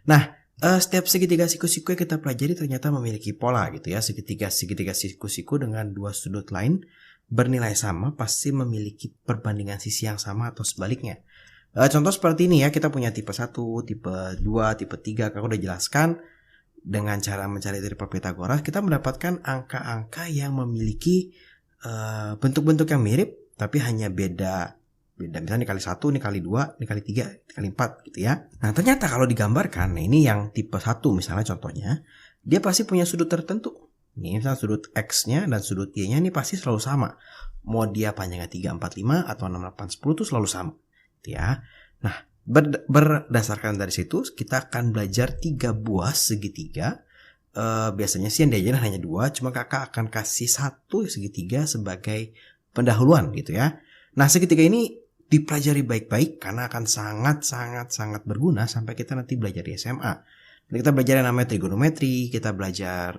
Nah, setiap segitiga siku-siku yang kita pelajari ternyata memiliki pola gitu ya. Segitiga siku-siku dengan dua sudut lain bernilai sama pasti memiliki perbandingan sisi yang sama atau sebaliknya. Contoh seperti ini ya, kita punya tipe 1, tipe 2, tipe 3. Aku udah jelaskan dengan cara mencari dari Pythagoras kita mendapatkan angka-angka yang memiliki bentuk-bentuk yang mirip tapi hanya beda. Misalnya ini kali 1, ini kali 2, ini kali 3, ini kali 4 gitu ya. Nah ternyata kalau digambarkan, nah ini yang tipe 1 misalnya contohnya, dia pasti punya sudut tertentu. Ini misalnya sudut X-nya dan sudut Y-nya ini pasti selalu sama. Mau dia panjangnya 3, 4, 5 atau 6, 8, 10 itu selalu sama. Ya. Nah, berdasarkan dari situ kita akan belajar 3 buah segitiga. Biasanya sih yang diajarin hanya 2, cuma kakak akan kasih 1 segitiga sebagai pendahuluan gitu ya. Nah, segitiga ini dipelajari baik-baik karena akan sangat berguna sampai kita nanti belajar di SMA. Dan kita belajar yang namanya trigonometri, kita belajar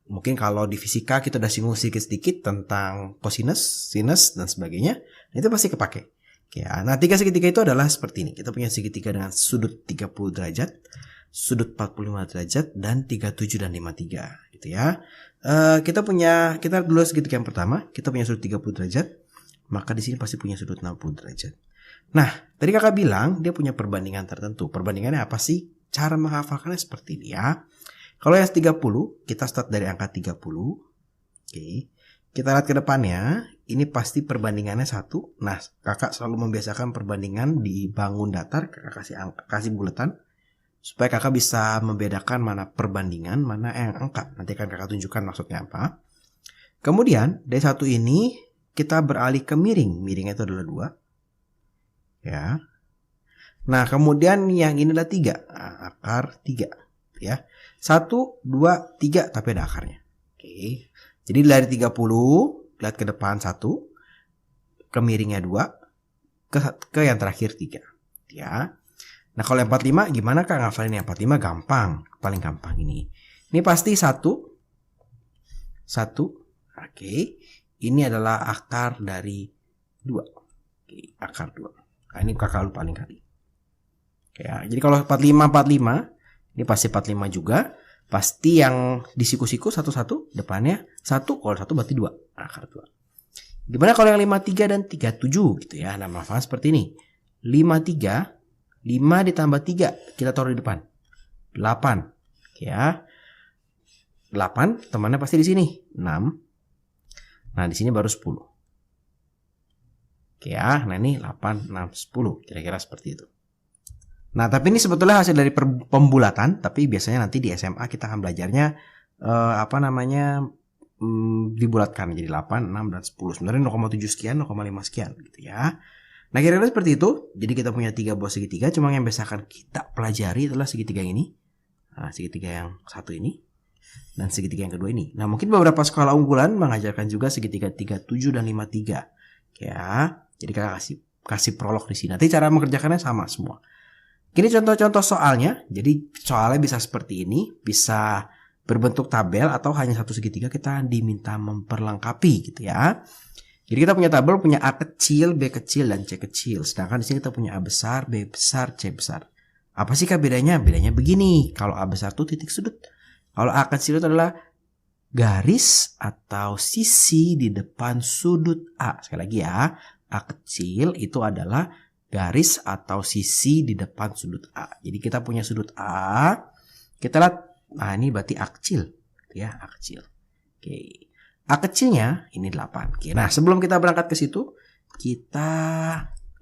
mungkin kalau di fisika kita udah singgung sedikit tentang cosinus, sinus dan sebagainya. Itu pasti kepake. Ya, nah 3 segitiga itu adalah seperti ini. Kita punya segitiga dengan sudut 30 derajat, sudut 45 derajat, dan 37 dan 53 gitu ya. Kita dulu segitiga yang pertama, kita punya sudut 30 derajat, maka di sini pasti punya sudut 60 derajat. Nah, tadi kakak bilang dia punya perbandingan tertentu. Perbandingannya apa sih? Cara menghafalkannya seperti ini ya. Kalau yang 30, kita start dari angka 30. Oke. Kita lihat ke depannya, ini pasti perbandingannya 1. Nah, kakak selalu membiasakan perbandingan di bangun datar, kakak kasih buletan supaya kakak bisa membedakan mana perbandingan, mana yang angka. Nanti akan kakak tunjukkan maksudnya apa. Kemudian, dari 1 ini kita beralih ke miring. Miringnya itu adalah 2. Ya. Nah, kemudian yang ini adalah 3. Nah, akar 3, ya. 1, 2, 3 tapi ada akarnya. Oke. Jadi dari 30 lihat ke depan 1, ke miringnya 2, ke yang terakhir 3. Ya. Nah kalau yang 45 gimana Kak ngafalin yang 45? Gampang, paling gampang ini. Ini pasti 1. Oke. Ini adalah akar dari 2. Oke, akar 2. Nah ini kakak lupa paling kali. Ya, jadi kalau 45, ini pasti 45 juga. Pasti yang di siku-siku 1, depannya 1, kalau 1 berarti 2, akar 2. Gimana kalau yang 53 dan 37 gitu ya. Nah, maaf seperti ini. 53, 5 ditambah 3, kita taruh di depan. 8. Ya. 8 temannya pasti di sini, 6. Nah, di sini baru 10. Oke ya. Nah, ini 8, 6, 10, kira-kira seperti itu. Nah, tapi ini sebetulnya hasil dari pembulatan, tapi biasanya nanti di SMA kita akan belajarnya dibulatkan jadi 8, 6, dan 10. Sebenarnya 0,7 sekian, 0,5 sekian gitu ya. Nah, kira-kira seperti itu. Jadi kita punya 3 buah segitiga, cuma yang biasakan kita pelajari adalah segitiga ini. Nah, segitiga yang 1 ini dan segitiga yang kedua ini. Nah, mungkin beberapa sekolah unggulan mengajarkan juga segitiga 37 dan 53. Ya. Jadi kita kasih prolog di sini. Nanti cara mengerjakannya sama semua. Ini contoh-contoh soalnya. Jadi soalnya bisa seperti ini, bisa berbentuk tabel atau hanya satu segitiga kita diminta memperlengkapi gitu ya. Jadi kita punya tabel, punya A kecil, B kecil, dan C kecil. Sedangkan di sini kita punya A besar, B besar, C besar. Apa sih Kak bedanya? Bedanya begini. Kalau A besar itu titik sudut. Kalau A kecil itu adalah garis atau sisi di depan sudut A. Sekali lagi ya, A kecil itu adalah garis atau sisi di depan sudut A. Jadi kita punya sudut A. Kita lihat, nah ini berarti A kecil. Ya, A kecil. Oke. A kecilnya ini 8. Oke. Nah, sebelum kita berangkat ke situ, kita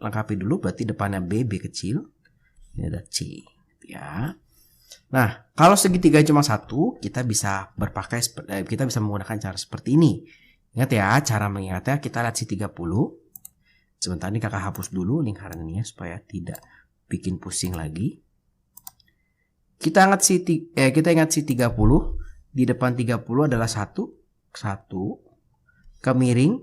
lengkapi dulu. Berarti depannya B kecil. Ini ada C. Ya. Nah, kalau segitiga cuma 1, kita bisa menggunakan cara seperti ini. Ingat ya, cara mengingatnya kita lihat si 30. Sebentar ini kakak hapus dulu lingkaran ini ya supaya tidak bikin pusing lagi. Kita ingat si 30. Di depan 30 adalah 1, ke miring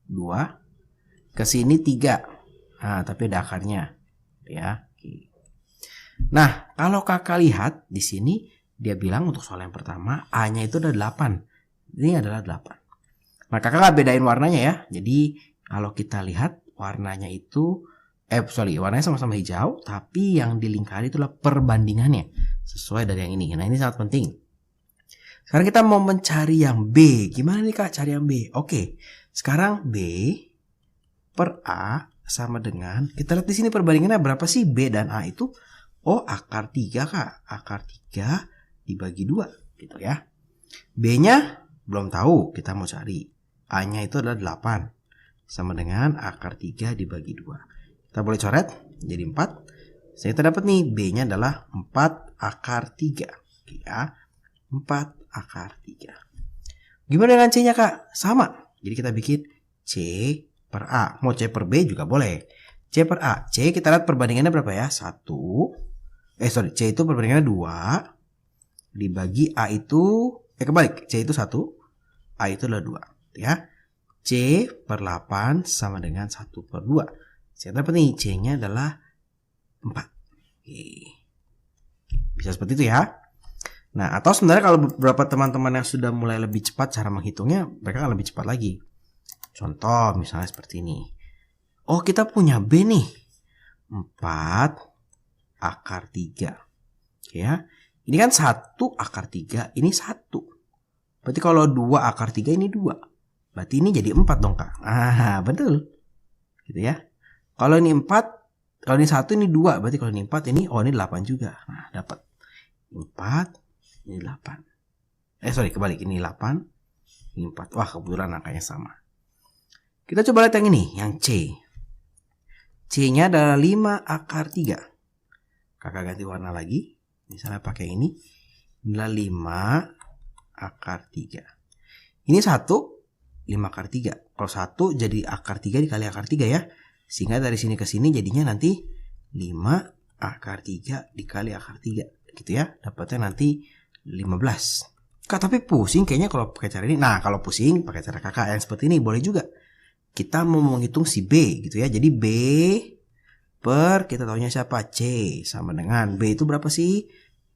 2, ke sini 3. Nah, tapi ada akarnya ya. Nah, kalau kakak lihat di sini dia bilang untuk soal yang pertama A-nya itu ada 8. Ini adalah 8. Nah, kakak nggak bedain warnanya ya. Jadi kalau kita lihat warnanya itu warnanya sama-sama hijau, tapi yang dilingkari itulah perbandingannya sesuai dari yang ini. Nah, ini sangat penting. Sekarang kita mau mencari yang B. Gimana nih Kak cari yang B? Oke, sekarang B per A sama dengan, kita lihat di sini perbandingannya berapa sih B dan A itu? Oh, akar 3 Kak. Akar 3 dibagi 2 gitu ya. B-nya belum tahu, kita mau cari. A-nya itu adalah 8. Sama dengan akar 3 dibagi 2. Kita boleh coret jadi 4. Saya kita dapat nih B-nya adalah 4 akar 3. Oke ya. 4 akar 3. Gimana dengan C-nya Kak? Sama. Jadi kita bikin C per A. Mau C per B juga boleh. C per A. C kita lihat perbandingannya berapa ya? 1. C itu perbandingannya 2. Dibagi A itu, kebalik. C itu 1. A itu adalah 2. Ya. C per 8 sama dengan 1 per 2. Saya dapat nih C-nya adalah 4. Oke. Bisa seperti itu ya. Nah, atau sebenarnya kalau beberapa teman-teman yang sudah mulai lebih cepat cara menghitungnya, mereka akan lebih cepat lagi. Contoh misalnya seperti ini. Oh, kita punya B nih. 4 akar 3. Oke ya. Ini kan 1 akar 3, ini 1. Berarti kalau 2 akar 3 ini 2. Berarti ini jadi 4 dong Kak. Betul. Gitu ya. Kalau ini 4, kalau ini 1 ini 2. Berarti kalau ini 4 ini, ini 8 juga. Nah, dapat 4, ini 8. Kebalik. Ini 8, ini 4. Wah, kebetulan angkanya sama. Kita coba lihat yang ini, yang C. C-nya adalah 5 akar 3. Kakak ganti warna lagi. Misalnya pakai ini. Inilah 5 akar 3. Ini 1, 5 akar 3. Kalau 1 jadi akar 3 dikali akar 3 ya. Sehingga dari sini ke sini jadinya nanti 5 akar 3 dikali akar 3. Gitu ya. Dapatnya nanti 15. Kak, tapi pusing kayaknya kalau pakai cara ini. Nah, kalau pusing pakai cara kakak yang seperti ini boleh juga. Kita mau menghitung si B gitu ya. Jadi B per, kita tahunya siapa? C sama dengan B itu berapa sih?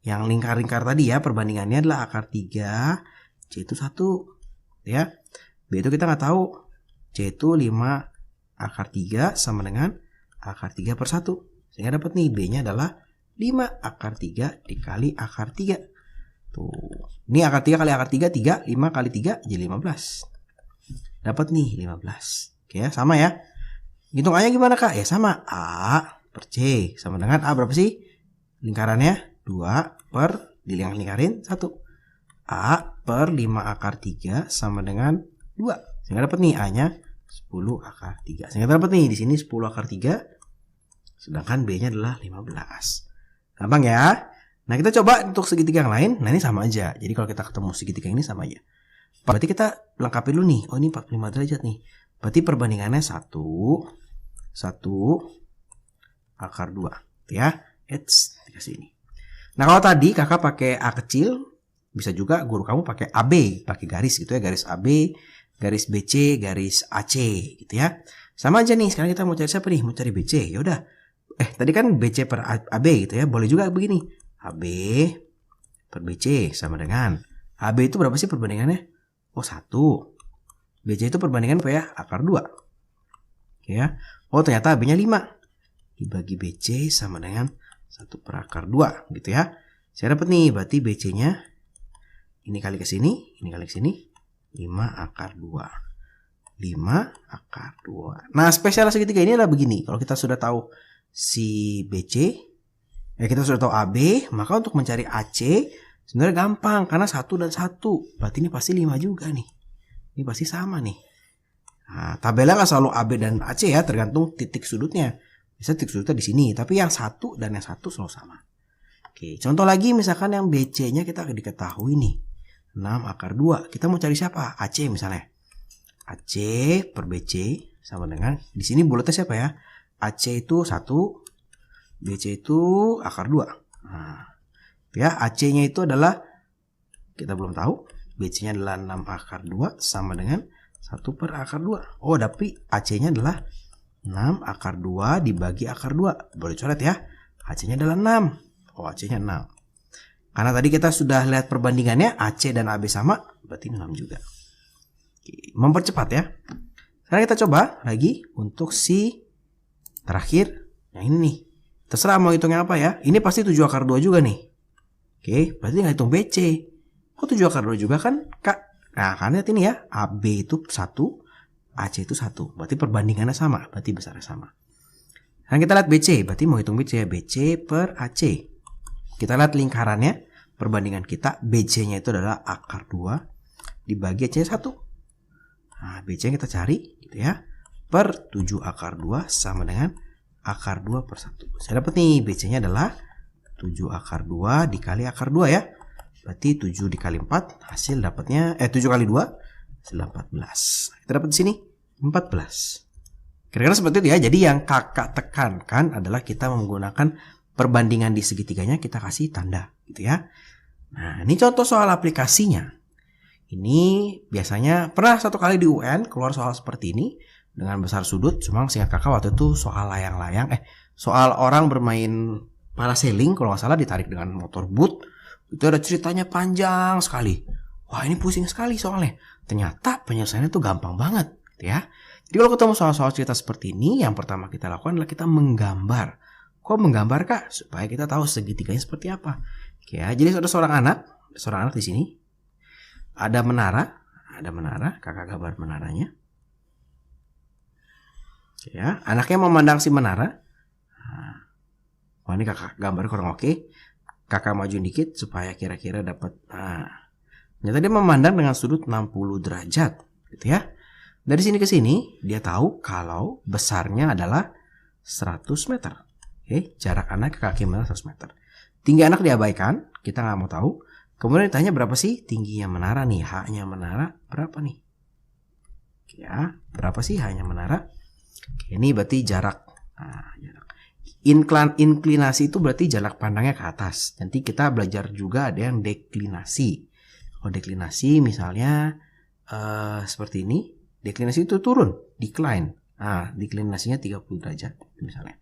Yang lingkar-lingkar tadi ya, perbandingannya adalah akar 3, C itu 1 ya. B itu kita nggak tahu. C itu 5 akar 3 sama dengan akar 3 per 1. Sehingga dapat nih B-nya adalah 5 akar 3 dikali akar 3. Tuh. Ini akar 3 kali akar 3, 3. 5 kali 3 jadi 15. Dapat nih 15. Oke ya, sama ya. Hitungannya gimana Kak? Ya sama. A per C sama dengan A berapa sih? Lingkarannya 2 per dilingkarin 1. A per 5 akar 3 sama dengan 2. Sehingga dapat nih A-nya 10 akar 3. Sehingga dapat nih di sini 10 akar 3. Sedangkan B-nya adalah 15. Gampang ya? Nah, kita coba untuk segitiga yang lain. Nah, ini sama aja. Jadi kalau kita ketemu segitiga ini sama aja. Berarti kita lengkapi dulu nih. Oh, ini 45 derajat nih. Berarti perbandingannya 1 akar 2. Ya. Dikasih ini. Nah, kalau tadi kakak pakai A kecil, bisa juga guru kamu pakai AB, pakai garis gitu ya, garis AB, garis BC, garis AC gitu ya. Sama aja nih. Sekarang kita mau cari siapa nih? Mau cari BC. Ya udah. Tadi kan BC per AB gitu ya. Boleh juga begini. AB per BC sama dengan AB itu berapa sih perbandingannya? Oh, 1. BC itu perbandingan apa ya? Akar 2. Ya. Oh, ternyata AB-nya 5. Dibagi BC sama dengan 1 per akar 2 gitu ya. Saya dapat nih, berarti BC-nya ini kali ke sini, ini kali ke sini, 5 akar 2. 5 akar 2. Nah, spesial segitiga ini adalah begini. Kalau kita sudah tahu si BC, kita sudah tahu AB, maka untuk mencari AC sebenarnya gampang karena 1 dan 1. Berarti ini pasti 5 juga nih. Ini pasti sama nih. Nah, tabelnya nggak selalu AB dan AC ya, tergantung titik sudutnya. Bisa titik sudutnya di sini, tapi yang 1 dan yang 1 selalu sama. Oke, contoh lagi misalkan yang BC-nya kita diketahui nih. 6 akar 2. Kita mau cari siapa? AC misalnya. AC per BC sama dengan, di sini bulatnya siapa ya? AC itu 1, BC itu akar 2. Nah, ya, AC-nya itu adalah, kita belum tahu. BC-nya adalah 6 akar 2 sama dengan 1 per akar 2. Oh, tapi AC-nya adalah 6 akar 2 dibagi akar 2. Boleh coret ya. AC-nya adalah 6. Oh, AC-nya 6. Karena tadi kita sudah lihat perbandingannya, AC dan AB sama, berarti 6 juga. Oke, mempercepat ya. Sekarang kita coba lagi untuk si terakhir, Yang ini nih. Terserah mau hitungnya apa ya. Ini pasti 7 akar 2 juga nih. Oke, berarti nggak hitung BC. Kok 7 akar 2 juga kan, Kak? Nah, kan lihat ini ya. AB itu 1, AC itu 1. Berarti perbandingannya sama. Berarti besarnya sama. Nah, kita lihat BC. Berarti mau hitung BC ya. BC per AC. Kita lihat lingkarannya. Perbandingan kita. BC-nya itu adalah akar 2 dibagi AC 1. Nah, BC yang kita cari gitu ya. Per 7 akar 2 sama dengan akar 2 per 1. Saya dapat nih BC-nya adalah 7 akar 2 dikali akar 2 ya. Berarti 7 dikali 4 hasil dapatnya 7 kali 2 hasil 14. Kita dapat di sini 14. Kira-kira seperti itu ya. Jadi yang kakak tekankan adalah kita menggunakan perbandingan di segitiganya, kita kasih tanda gitu ya. Nah, ini contoh soal aplikasinya. Ini biasanya pernah satu kali di UN keluar soal seperti ini dengan besar sudut. Cuma seingat kakak waktu itu soal layang-layang, soal orang bermain parasailing kalau nggak salah, ditarik dengan motor boot. Itu ada ceritanya panjang sekali. Wah, ini pusing sekali soalnya. Ternyata penyelesaiannya tuh gampang banget gitu ya. Jadi kalau ketemu soal-soal cerita seperti ini, yang pertama kita lakukan adalah kita menggambar. Kok menggambar, Kak? Supaya kita tahu segitiganya seperti apa. Oke ya, jadi ada seorang anak di sini. Ada menara, kakak gambar menaranya. Ya, anaknya memandang si menara. Wah, ini kakak gambar kurang oke. Kakak maju dikit supaya kira-kira dapat. Ternyata dia memandang dengan sudut 60 derajat, gitu ya. Dari sini ke sini dia tahu kalau besarnya adalah 100 meter. Oke, jarak anak ke kaki menara 100 meter. Tinggi anak diabaikan, kita nggak mau tahu. Kemudian ditanya berapa sih tingginya menara nih, H-nya menara berapa nih? Ya, berapa sih H-nya menara? Oke, ini berarti jarak. Jarak. Inklinasi itu berarti jarak pandangnya ke atas. Nanti kita belajar juga ada yang deklinasi. Kalau deklinasi misalnya seperti ini, deklinasi itu turun, decline. Deklinasinya 30 derajat misalnya.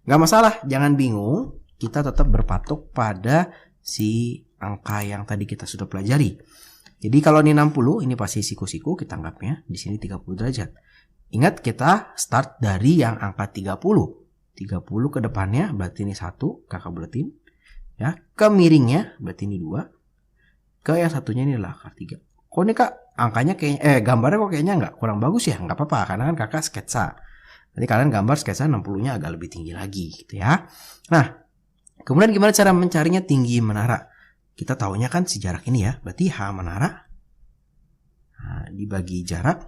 Nggak masalah, jangan bingung. Kita tetap berpatok pada si angka yang tadi kita sudah pelajari. Jadi kalau ini 60, ini pasti siku-siku kita anggapnya. Di sini 30 derajat. Ingat kita start dari yang angka 30. 30 ke depannya berarti ini 1, kakak buletin. Ya, ke miringnya berarti ini 2. Ke yang satunya ini adalah akar 3. Kok ini Kak, angkanya kayaknya gambarnya kok kayaknya nggak kurang bagus ya? Nggak apa-apa, karena kan kakak sketsa. Nanti kalian gambar sketsa 60-nya agak lebih tinggi lagi gitu ya. Nah, kemudian gimana cara mencarinya tinggi menara? Kita tahunya kan si jarak ini ya. Berarti H menara dibagi jarak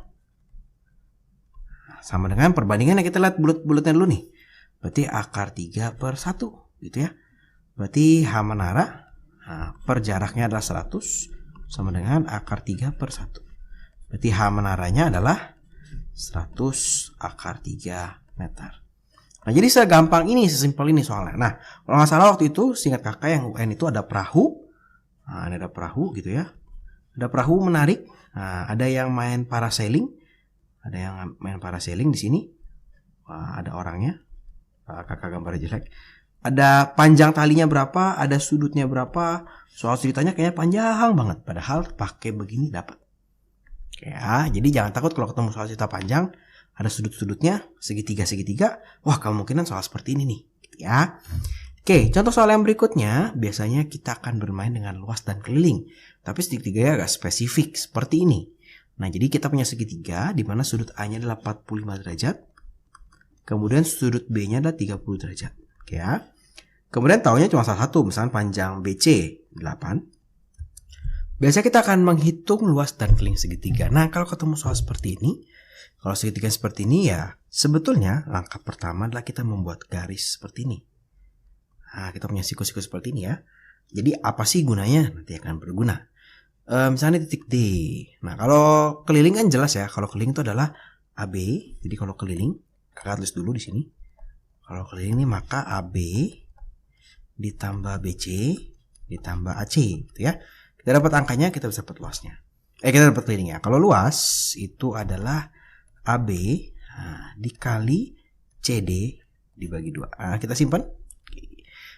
sama dengan perbandingan yang kita lihat bulat-bulatnya dulu nih. Berarti akar 3 per 1 gitu ya. Berarti H menara per jaraknya adalah 100 sama dengan akar 3 per 1. Berarti H menaranya adalah 100 akar 3 meter. Nah, jadi segampang ini, sesimpel ini soalnya. Nah, kalau nggak salah waktu itu, seingat kakak yang UN itu ada perahu. Nah, ini ada perahu gitu ya. Ada perahu menarik. Nah, ada yang main parasailing. Ada yang main parasailing di sini. Wah, ada orangnya. Kakak gambar jelek. Ada panjang talinya berapa, ada sudutnya berapa. Soal ceritanya kayaknya panjang banget. Padahal pakai begini dapat. Ya, jadi jangan takut kalau ketemu soal cerita panjang. Ada sudut-sudutnya, segitiga. Wah, kemungkinan soal seperti ini nih. Gitu ya. Oke, contoh soal yang berikutnya. Biasanya kita akan bermain dengan luas dan keliling. Tapi segitiganya agak spesifik, seperti ini. Nah, jadi kita punya segitiga, di mana sudut A-nya adalah 45 derajat. Kemudian sudut B-nya adalah 30 derajat. Oke ya. Kemudian taunya cuma salah satu, misalnya panjang BC 8. Biasanya kita akan menghitung luas dan keliling segitiga. Nah, kalau ketemu soal seperti ini, kalau segitiga seperti ini ya, sebetulnya langkah pertama adalah kita membuat garis seperti ini. Nah, kita punya siku-siku seperti ini ya. Jadi apa sih gunanya? Nanti akan berguna. Misalnya titik D. Nah, kalau keliling kan jelas ya. Kalau keliling itu adalah AB. Jadi kalau keliling, kakak tulis dulu di sini. Kalau keliling ini maka AB ditambah BC ditambah AC gitu ya. Kita dapat angkanya, kita bisa dapat luasnya. Kita dapat kelilingnya. Kalau luas itu adalah AB dikali CD dibagi 2. Kita simpan.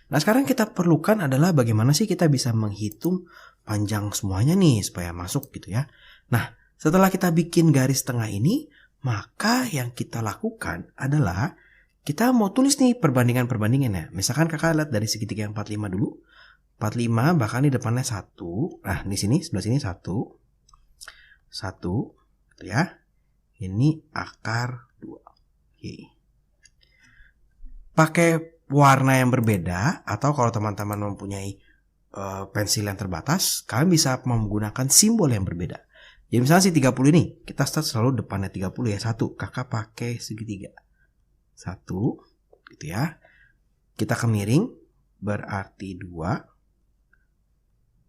Nah, sekarang kita perlukan adalah bagaimana sih kita bisa menghitung panjang semuanya nih supaya masuk gitu ya. Nah, setelah kita bikin garis tengah ini, maka yang kita lakukan adalah kita mau tulis nih perbandingannya. Misalkan kakak lihat dari segitiga yang 45 dulu. 45 bahkan di depannya 1. Nah, di sini sebelah sini 1. 1 gitu ya. Ini akar 2. Oke. Pakai warna yang berbeda atau kalau teman-teman mempunyai pensil yang terbatas, kalian bisa menggunakan simbol yang berbeda. Jadi misalnya si 30 ini, kita start selalu depannya 30 ya. 1, kakak pakai segitiga. 1 gitu ya. Kita kemiring berarti 2.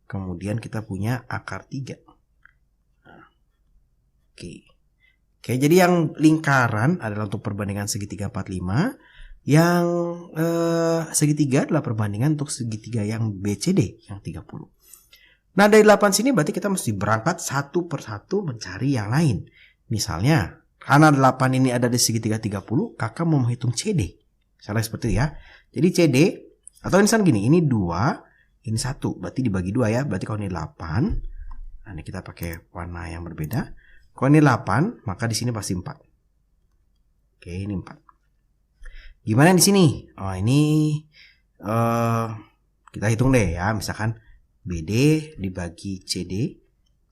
Kemudian kita punya akar 3. Nah, oke. Oke, jadi yang lingkaran adalah untuk perbandingan segitiga 45. Yang segitiga adalah perbandingan untuk segitiga yang BCD yang 30. Nah, dari 8 sini berarti kita mesti berangkat satu persatu mencari yang lain. Misalnya, karena 8 ini ada di segitiga 30, kakak mau menghitung CD. Misalnya seperti itu ya. Jadi CD, atau misalnya gini, ini 2, ini 1. Berarti dibagi 2 ya. Berarti kalau ini 8, nah ini kita pakai warna yang berbeda. Kalau ini 8, maka di sini pasti 4. Oke, ini 4. Gimana di sini? Oh, ini kita hitung deh ya. Misalkan BD dibagi CD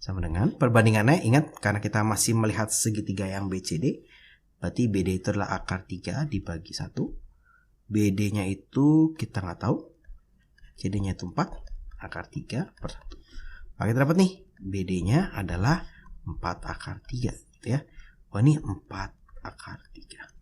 sama dengan perbandingannya, ingat karena kita masih melihat segitiga yang BCD, berarti BD itu adalah akar 3 dibagi 1. BD-nya itu kita nggak tahu. CD-nya itu 4, akar 3 per 1. Maka kita dapat nih, BD-nya adalah 4 akar 3 gitu ya. Oh, ini 4 akar 3.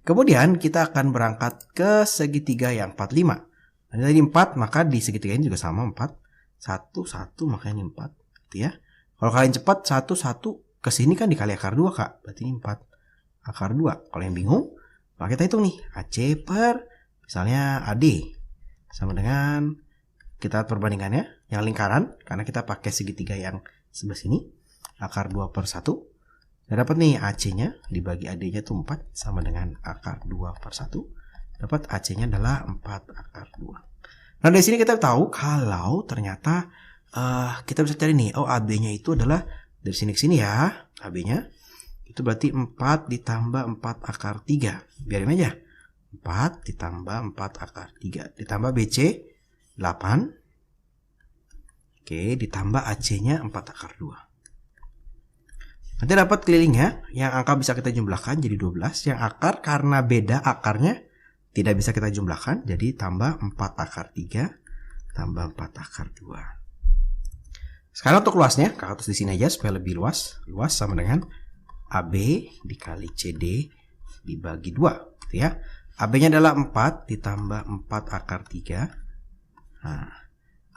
Kemudian kita akan berangkat ke segitiga yang 45. Ini tadi 4, maka di segitiga ini juga sama 4. 1, 1, maka ini 4 gitu ya. Kalau kalian cepat 1, 1 ke sini kan dikali akar 2, Kak. Berarti ini 4 akar 2. Kalau yang bingung, maka kita hitung nih. AC per misalnya AD sama dengan, kita perbandingannya yang lingkaran karena kita pakai segitiga yang sebelah sini. Akar 2 per 1. Kita dapat nih AC-nya dibagi AD-nya itu 4 sama dengan akar 2 per 1. Dapat AC-nya adalah 4 akar 2. Nah, dari sini kita tahu kalau ternyata kita bisa cari nih, oh AB-nya itu adalah dari sini ke sini ya. AB-nya itu berarti 4 ditambah 4 akar 3. Biarin aja. 4 ditambah 4 akar 3. Ditambah BC 8. Oke, ditambah AC-nya 4 akar 2. Nanti dapat kelilingnya, yang angka bisa kita jumlahkan jadi 12. Yang akar karena beda akarnya tidak bisa kita jumlahkan, jadi tambah 4 akar 3 tambah 4 akar 2. Sekarang untuk luasnya, kakak tulis di sini aja supaya lebih luas. Luas sama dengan AB dikali CD dibagi 2 gitu ya. AB-nya adalah 4 ditambah 4 akar 3. Nah,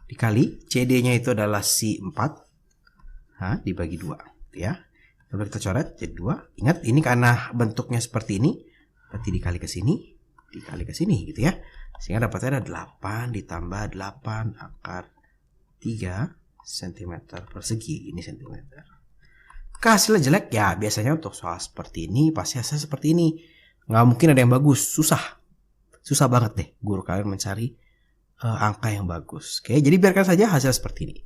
dikali CD-nya itu adalah si 4. Dibagi 2 gitu ya. Coba kita coret jadi 2. Ingat ini karena bentuknya seperti ini, berarti dikali ke sini, dikali ke sini gitu ya. Sehingga dapatnya ada 8 ditambah 8 akar 3 cm persegi. Ini cm. Hasilnya jelek ya, biasanya untuk soal seperti ini pasti hasilnya seperti ini. Nggak mungkin ada yang bagus, susah banget deh guru kalian mencari angka yang bagus. Oke, jadi biarkan saja hasil seperti ini.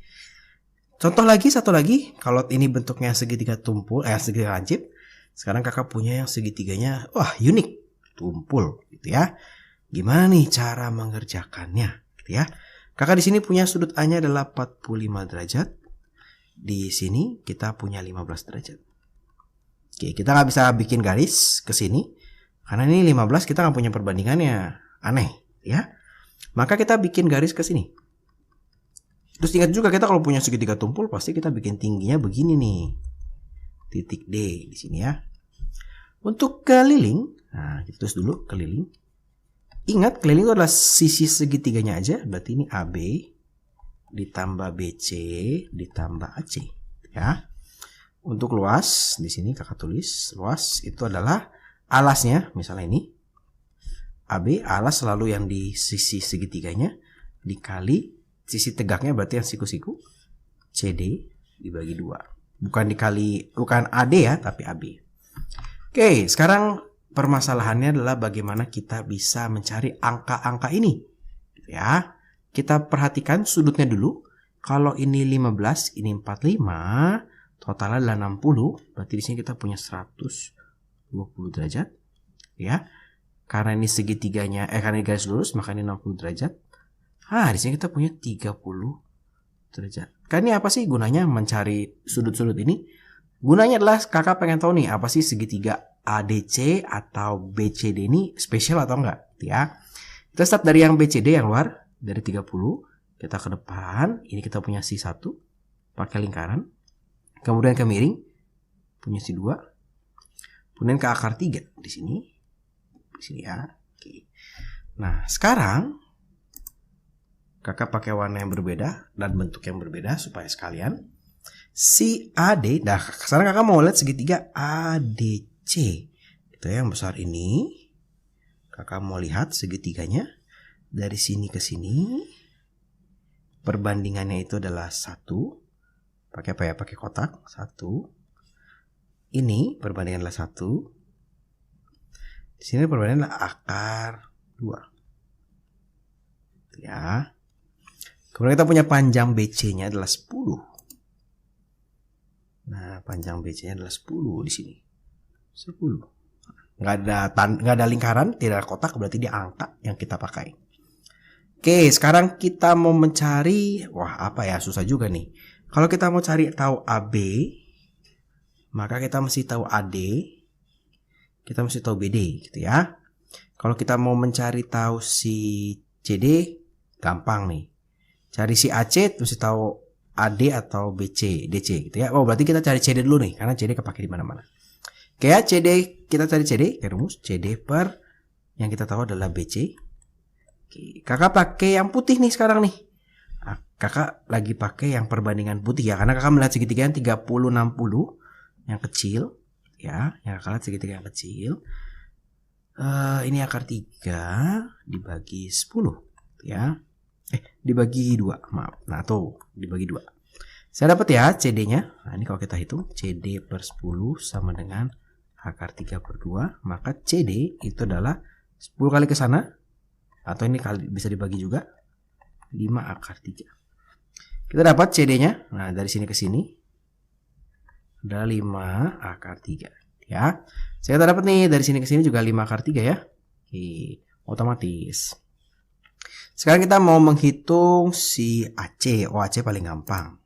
Contoh lagi, satu lagi, kalau ini bentuknya segitiga tumpul, segitiga lancip. Sekarang kakak punya yang segitiganya, wah unik, tumpul gitu ya. Gimana nih cara mengerjakannya gitu ya. Kakak di sini punya sudut A-nya adalah 45 derajat. Di sini kita punya 15 derajat. Oke, kita nggak bisa bikin garis ke sini karena ini 15 kita nggak punya perbandingannya. Aneh ya. Maka kita bikin garis ke sini. Terus ingat juga kita kalau punya segitiga tumpul pasti kita bikin tingginya begini nih. Titik D di sini ya. Untuk keliling, nah kita tulis dulu keliling. Ingat keliling itu adalah sisi segitiganya aja, berarti ini AB ditambah BC ditambah AC ya. Untuk luas di sini kakak tulis luas itu adalah alasnya, misalnya ini AB, alas selalu yang di sisi segitiganya dikali sisi tegaknya, berarti yang siku-siku CD dibagi 2. Bukan AD ya, tapi AB. Oke, sekarang permasalahannya adalah bagaimana kita bisa mencari angka-angka ini. Ya, kita perhatikan sudutnya dulu. Kalau ini 15, ini 45, totalnya adalah 60. Berarti di sini kita punya 120 derajat. Ya. Karena ini segitiganya, karena ini garis lurus, maka ini 60 derajat. Di sini kita punya 30 derajat. Kan ini apa sih gunanya mencari sudut-sudut ini? Gunanya adalah kakak pengen tahu nih, apa sih segitiga ADC atau BCD ini spesial atau enggak, ya. Kita start dari yang BCD yang luar, dari 30, kita ke depan, ini kita punya C1, pakai lingkaran. Kemudian ke miring, punya C2. Kemudian ke akar 3, di sini ya. Oke. Nah, sekarang kakak pakai warna yang berbeda dan bentuk yang berbeda supaya sekalian. Si AD, sekarang kakak mau lihat segitiga ADC. Itu yang besar ini. Kakak mau lihat segitiganya dari sini ke sini. Perbandingannya itu adalah 1. Pakai apa ya? Pakai kotak. 1. Ini perbandingan adalah 1. Di sini perbandingan adalah akar 2. Ya. Kemudian kita punya panjang BC-nya adalah 10. Nah, panjang BC-nya adalah 10 di sini. 10. Nggak ada lingkaran, tidak ada kotak, berarti dia angka yang kita pakai. Oke, sekarang kita mau mencari, apa ya, susah juga nih. Kalau kita mau cari tahu AB, maka kita mesti tahu AD. Kita mesti tahu BD gitu ya. Kalau kita mau mencari tahu si CD, gampang nih. Cari si AC mesti tahu AD atau BC, DC gitu ya. Berarti kita cari CD dulu nih, karena CD kepake di mana-mana. Oke ya, CD, kita cari CD, rumus CD per yang kita tahu adalah BC. Oke, kakak pakai yang putih nih sekarang nih. Kakak lagi pakai yang perbandingan putih ya, karena kakak melihat segitiga yang 30-60 yang kecil. Ya, yang kakak lihat segitiga yang kecil. Ini akar 3 dibagi 10 ya. Dibagi 2, maaf. Nah, tuh dibagi 2. Saya dapat ya CD-nya. Nah, ini kalau kita hitung CD per 10 sama dengan akar 3 per 2, maka CD itu adalah 10 kali ke sana, atau ini bisa dibagi juga 5 akar 3. Kita dapat CD-nya. Nah, dari sini ke sini ada 5 akar 3 ya. Saya dapat nih dari sini ke sini juga 5 akar 3 ya. Oke, otomatis. Sekarang kita mau menghitung si AC. AC paling gampang.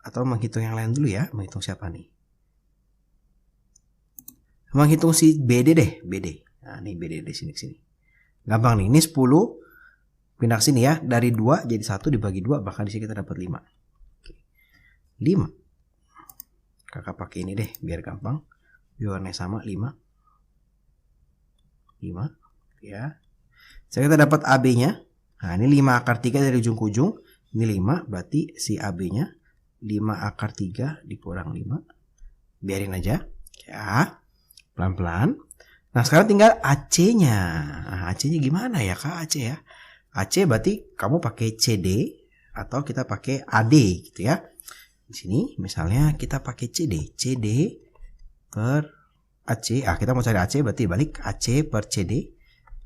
Atau menghitung yang lain dulu ya. Menghitung siapa nih? Menghitung si BD deh, BD. Nah, ini BD di sini ke sini. Gampang nih. Ini 10 pindah ke sini ya. Dari 2 jadi 1 dibagi 2, bahkan di sini kita dapat 5. 5. Kakak pakai ini deh biar gampang. Biar warnanya sama 5 ya. Saya kita dapat AB-nya. Nah, ini 5 akar 3 dari ujung ke ujung. Ini 5, berarti si AB-nya 5 akar 3 dikurang 5. Biarin aja ya. Pelan-pelan. Nah, sekarang tinggal AC-nya. Nah, AC-nya gimana ya Kak AC ya? AC berarti kamu pakai CD atau kita pakai AD gitu ya. Di sini misalnya kita pakai CD. CD per AC. Kita mau cari AC berarti balik AC per CD.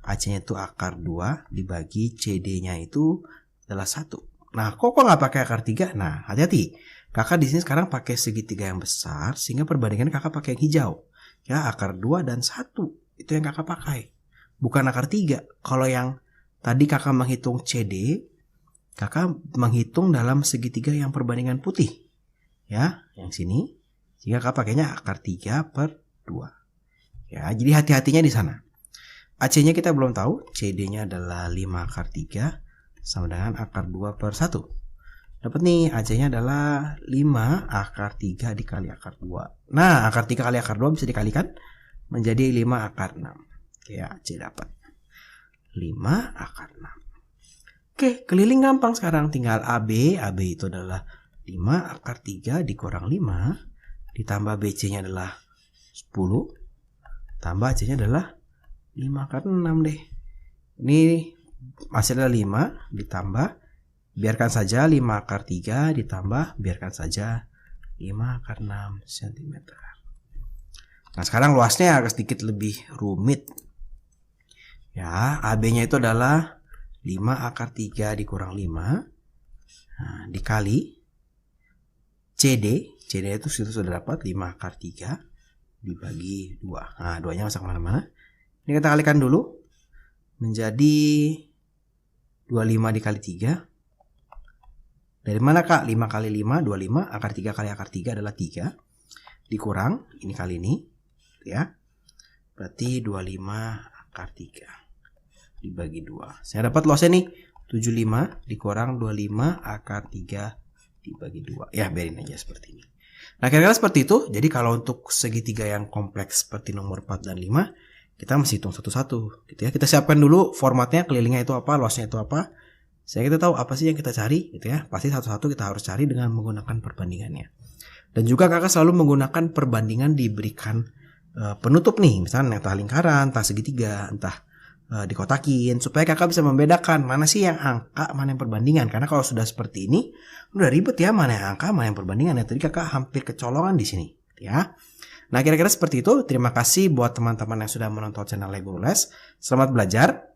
AC-nya itu akar 2 dibagi CD-nya itu adalah 1. Nah, kok nggak pakai akar 3? Nah, hati-hati. Kakak di sini sekarang pakai segitiga yang besar sehingga perbandingan kakak pakai yang hijau. Ya, akar 2 dan 1. Itu yang kakak pakai. Bukan akar 3. Kalau yang tadi kakak menghitung CD, kakak menghitung dalam segitiga yang perbandingan putih. Ya, yang sini. Sehingga kakak pakainya akar 3 per 2. Ya, jadi hati-hatinya di sana. AC-nya kita belum tahu. CD-nya adalah 5 akar 3 sama dengan akar 2 per 1. Dapat nih, AC-nya adalah 5 akar 3 dikali akar 2. Nah, akar 3 kali akar 2 bisa dikalikan menjadi 5 akar 6. Oke, AC dapat 5 akar 6. Oke, keliling gampang sekarang. Tinggal AB. AB itu adalah 5 akar 3 dikurang 5. Ditambah BC-nya adalah 10. Tambah AC-nya adalah 5 akar 6 deh. Ini masih ada 5 ditambah, biarkan saja 5 akar 3 ditambah, biarkan saja 5 akar 6 cm. Nah, sekarang luasnya agak sedikit lebih rumit. Ya, AB-nya itu adalah 5 akar 3 dikurang 5. Nah, dikali CD. CD itu sudah dapat 5 akar 3 dibagi 2. Nah, 2-nya masuk kemana-mana. Ini kita kalikan dulu. Menjadi 25 dikali 3. Dari mana Kak? 5 kali 5, 25. Akar 3 kali akar 3 adalah 3. Dikurang, ini kali ini. Ya. Berarti 25 akar 3. Dibagi 2. Saya dapat luasnya nih. 75 dikurang 25 akar 3 dibagi 2. Ya, biarin aja seperti ini. Nah, kira-kira seperti itu. Jadi kalau untuk segitiga yang kompleks seperti nomor 4 dan 5, kita mesti hitung satu-satu gitu ya. Kita siapkan dulu formatnya, kelilingnya itu apa, luasnya itu apa. Sehingga kita tahu apa sih yang kita cari gitu ya. Pasti satu-satu kita harus cari dengan menggunakan perbandingannya. Dan juga kakak selalu menggunakan perbandingan diberikan penutup nih. Misalnya entah lingkaran, entah segitiga, entah dikotakin, supaya kakak bisa membedakan mana sih yang angka, mana yang perbandingan. Karena kalau sudah seperti ini udah ribet ya, mana yang angka, mana yang perbandingan. Ya, tadi kakak hampir kecolongan di sini ya. Nah, kira-kira seperti itu. Terima kasih buat teman-teman yang sudah menonton channel Lego Les. Selamat belajar.